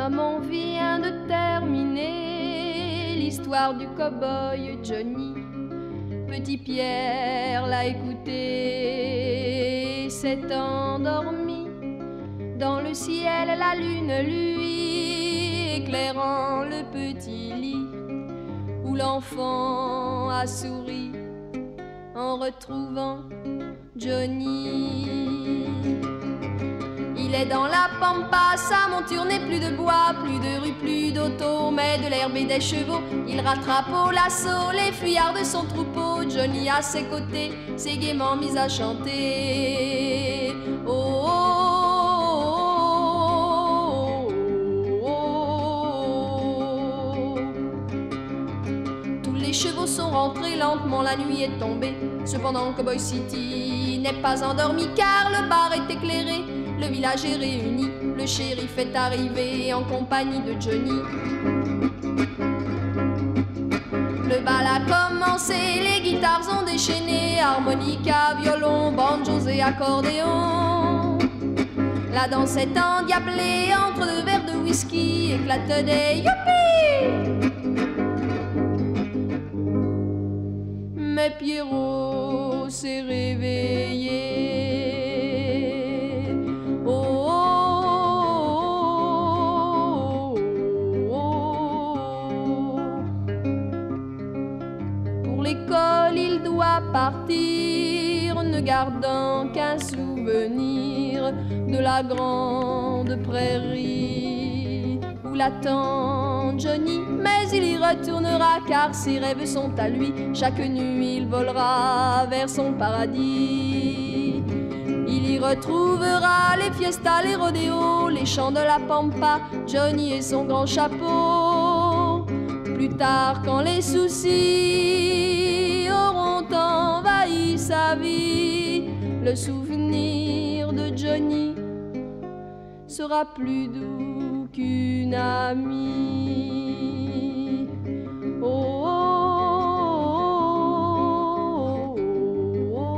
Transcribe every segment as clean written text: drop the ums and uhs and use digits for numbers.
Maman vient de terminer l'histoire du cow-boy Johnny. Petit Pierre l'a écouté, s'est endormi. Dans le ciel, la lune, lui, éclairant le petit lit où l'enfant a souri en retrouvant Johnny. Il est dans la pampa, sa monture n'est plus de bois, plus de rue, plus d'auto, mais de l'herbe et des chevaux. Il rattrape au lasso les fuyards de son troupeau. Johnny à ses côtés s'est gaiement mis à chanter. Oh, oh, oh, oh, oh. Tous les chevaux sont rentrés lentement, la nuit est tombée. Cependant Cowboy City n'est pas endormi car le bar est éclairé. Le village est réuni, le shérif est arrivé en compagnie de Johnny. Le bal a commencé, les guitares ont déchaîné, harmonica, violon, banjos et accordéon. La danse est endiablée entre deux verres de whisky, éclate des youpi. Mais Pierrot s'est réveillé. L'école, il doit partir, ne gardant qu'un souvenir de la grande prairie où l'attend Johnny. Mais il y retournera car ses rêves sont à lui. Chaque nuit, il volera vers son paradis. Il y retrouvera les fiestas, les rodéos, les chants de la pampa, Johnny et son grand chapeau. Plus tard, quand les soucis auront envahi sa vie, le souvenir de Johnny sera plus doux qu'une amie. Oh, oh, oh, oh, oh.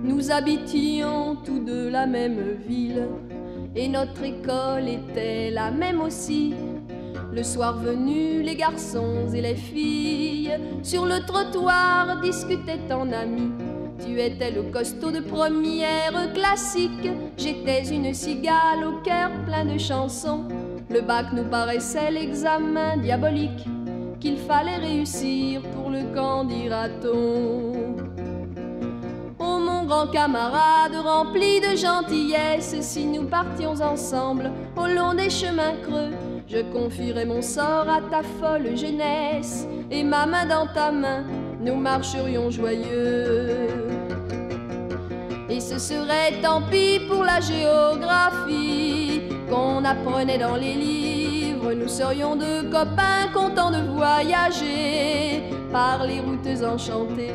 Nous habitions tous deux la même ville et notre école était la même aussi. Le soir venu, les garçons et les filles sur le trottoir discutaient en amis. Tu étais le costaud de première classique, j'étais une cigale au cœur plein de chansons. Le bac nous paraissait l'examen diabolique qu'il fallait réussir pour le candidaton. Oh mon grand camarade rempli de gentillesse, si nous partions ensemble au long des chemins creux, je confierais mon sort à ta folle jeunesse et ma main dans ta main, nous marcherions joyeux. Et ce serait tant pis pour la géographie qu'on apprenait dans les livres, nous serions deux copains contents de voyager par les routes enchantées.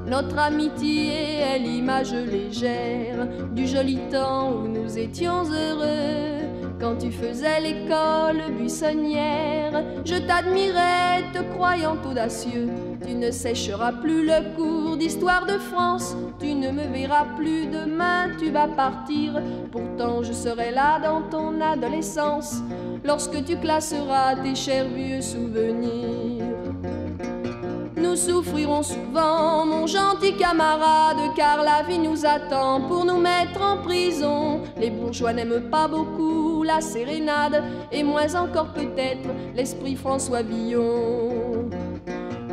Notre amitié est l'image légère du joli temps où nous étions heureux. Quand tu faisais l'école buissonnière, je t'admirais, te croyant audacieux. Tu ne sécheras plus le cours d'histoire de France, tu ne me verras plus demain, tu vas partir. Pourtant je serai là dans ton adolescence, lorsque tu classeras tes chers vieux souvenirs. Nous souffrirons souvent, mon gentil camarade, car la vie nous attend pour nous mettre en prison. Les bourgeois n'aiment pas beaucoup la sérénade, et moins encore peut-être l'esprit François Villon.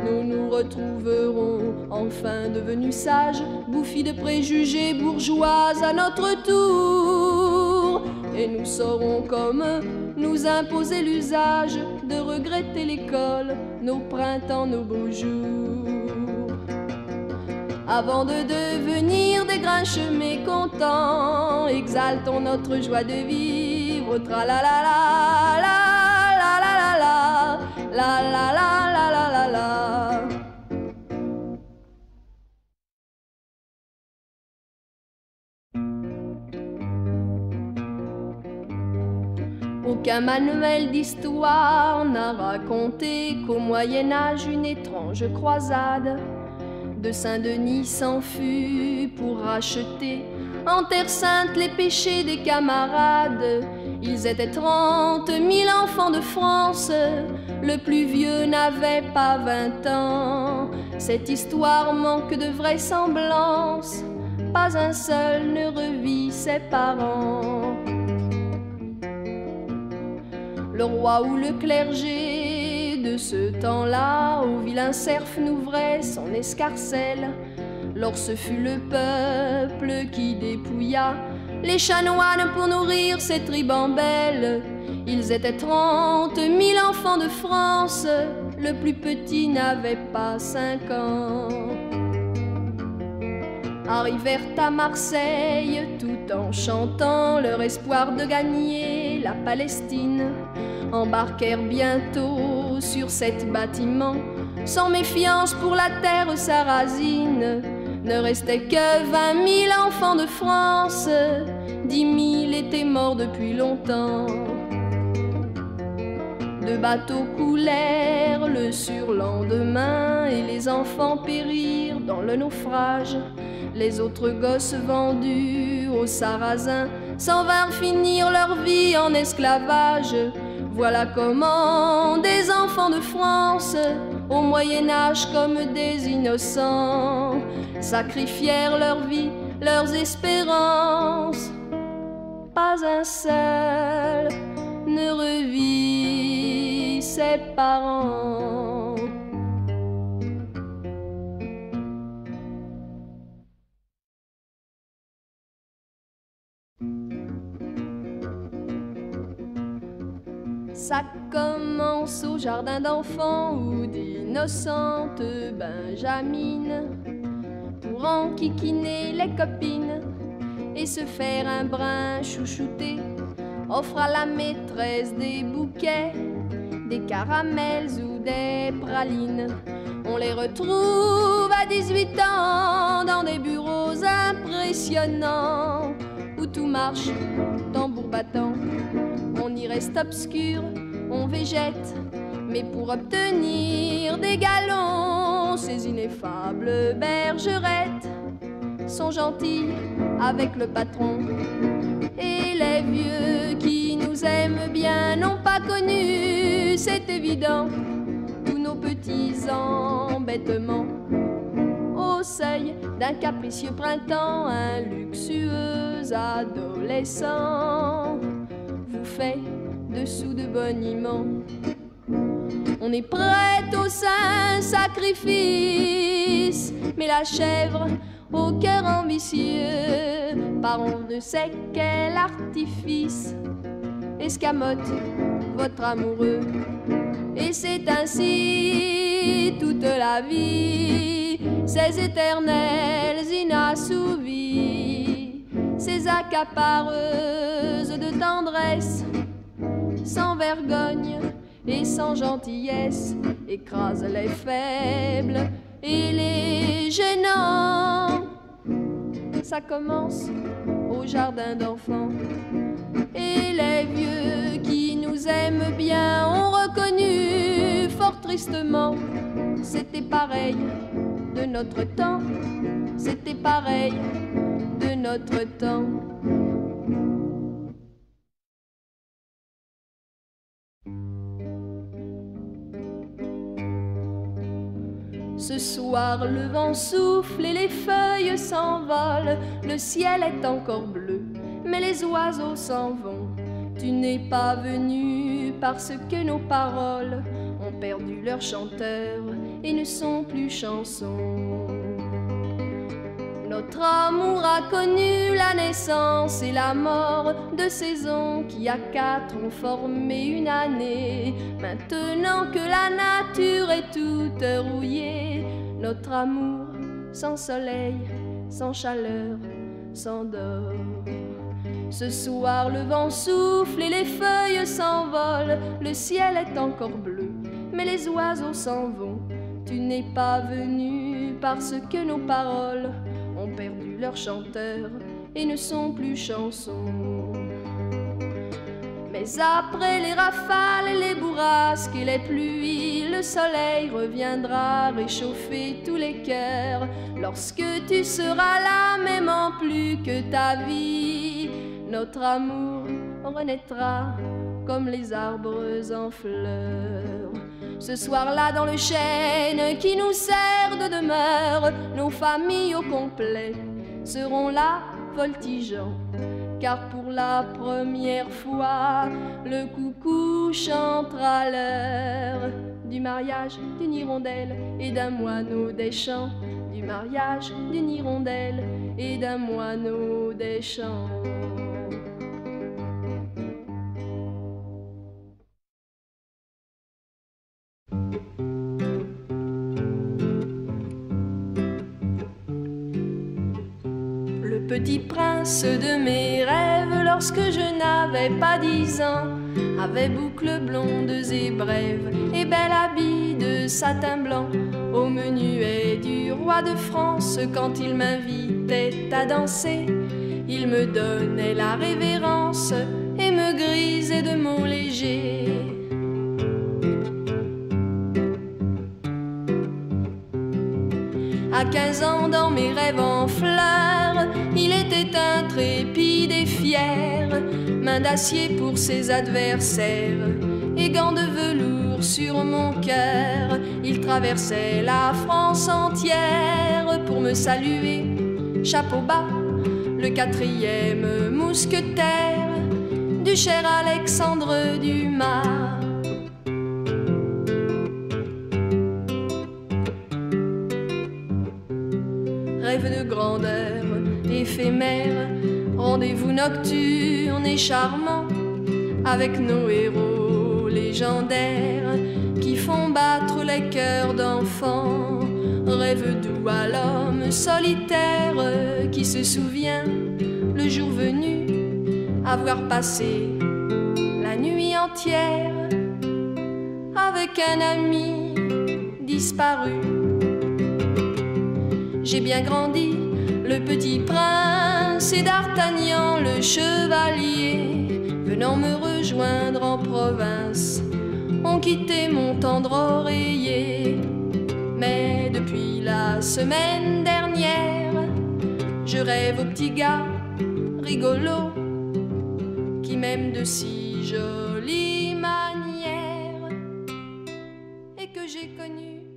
Nous nous retrouverons enfin devenus sages, bouffis de préjugés bourgeois à notre tour. Et nous saurons comme nous imposer l'usage de regretter l'école, nos printemps, nos beaux jours. Avant de devenir des grinches mécontents, exaltons notre joie de vivre. Tra la la la la la la la la la la la la la la. Aucun manuel d'histoire n'a raconté qu'au Moyen-Âge une étrange croisade de Saint-Denis s'en fut pour racheter en Terre Sainte les péchés des camarades. Ils étaient 30 000 enfants de France, le plus vieux n'avait pas 20 ans. Cette histoire manque de vraisemblance, pas un seul ne revit ses parents. Le roi ou le clergé de ce temps-là au vilain cerf n'ouvrait son escarcelle. Lors ce fut le peuple qui dépouilla les chanoines pour nourrir ces tribambelles. Ils étaient 30 000 enfants de France, le plus petit n'avait pas 5 ans. Arrivèrent à Marseille tout en chantant leur espoir de gagner la Palestine. Embarquèrent bientôt sur cet bâtiment, sans méfiance pour la terre sarrasine. Ne restait que 20 000 enfants de France, 10 000 étaient morts depuis longtemps. 2 bateaux coulèrent le surlendemain et les enfants périrent dans le naufrage. Les autres gosses vendus aux Sarrasins s'en vinrent finir leur vie en esclavage. Voilà comment des enfants de France, au Moyen-Âge comme des innocents, sacrifièrent leur vie, leurs espérances. Pas un seul ne revit ses parents. Ça commence au jardin d'enfants où d'innocentes benjamines pour enquiquiner les copines et se faire un brin chouchouté offre à la maîtresse des bouquets, des caramels ou des pralines. On les retrouve à 18 ans dans des bureaux impressionnants où tout marche tambour battant. On y reste obscur, on végète, mais pour obtenir des galons, ces ineffables bergerettes sont gentilles avec le patron. Et les vieux qui nous aiment bien n'ont pas connu, c'est évident, tous nos petits embêtements. Au seuil d'un capricieux printemps, un luxueux adolescent fait dessous de boniment. On est prêt au saint sacrifice, mais la chèvre au cœur ambitieux, par on ne sait quel artifice, escamote votre amoureux. Et c'est ainsi toute la vie, ces éternelles inassouvies, ces accapareuses de tendresse, sans vergogne et sans gentillesse, écrasent les faibles et les gênants. Ça commence au jardin d'enfants, et les vieux qui nous aiment bien ont reconnu fort tristement, c'était pareil de notre temps, c'était pareil de notre temps. Ce soir le vent souffle et les feuilles s'envolent, le ciel est encore bleu, mais les oiseaux s'en vont. Tu n'es pas venu parce que nos paroles ont perdu leur chanteur et ne sont plus chansons. Notre amour a connu la naissance et la mort, deux saisons qui à quatre ont formé une année. Maintenant que la nature est toute rouillée, notre amour sans soleil, sans chaleur, s'endort. Ce soir le vent souffle et les feuilles s'envolent, le ciel est encore bleu, mais les oiseaux s'en vont. Tu n'es pas venu parce que nos paroles ont perdu leur chanteur et ne sont plus chansons. Mais après les rafales, les bourrasques et les pluies, le soleil reviendra réchauffer tous les cœurs. Lorsque tu seras là, m'aimant plus que ta vie, notre amour renaîtra comme les arbres en fleurs. Ce soir-là, dans le chêne qui nous sert de demeure, nos familles au complet seront là voltigeant. Car pour la première fois, le coucou chantera l'heure du mariage d'une hirondelle et d'un moineau des champs. Du mariage d'une hirondelle et d'un moineau des champs. Le petit prince de mes rêves, lorsque je n'avais pas 10 ans, avait boucles blondes et brèves et bel habit de satin blanc. Au menuet du roi de France, quand il m'invitait à danser, il me donnait la révérence et me grisait de mots légers. À 15 ans, dans mes rêves en fleurs, il était intrépide et fier, main d'acier pour ses adversaires et gants de velours sur mon cœur. Il traversait la France entière pour me saluer, chapeau bas, le 4e mousquetaire du cher Alexandre Dumas. Rêve de grandeur éphémère, rendez-vous nocturne et charmant avec nos héros légendaires qui font battre les cœurs d'enfants. Rêve doux à l'homme solitaire qui se souvient, le jour venu, avoir passé la nuit entière avec un ami disparu. J'ai bien grandi, le petit prince et d'Artagnan, le chevalier, venant me rejoindre en province, ont quitté mon tendre oreiller. Mais depuis la semaine dernière, je rêve au petit gars rigolo qui m'aime de si jolies manières et que j'ai connu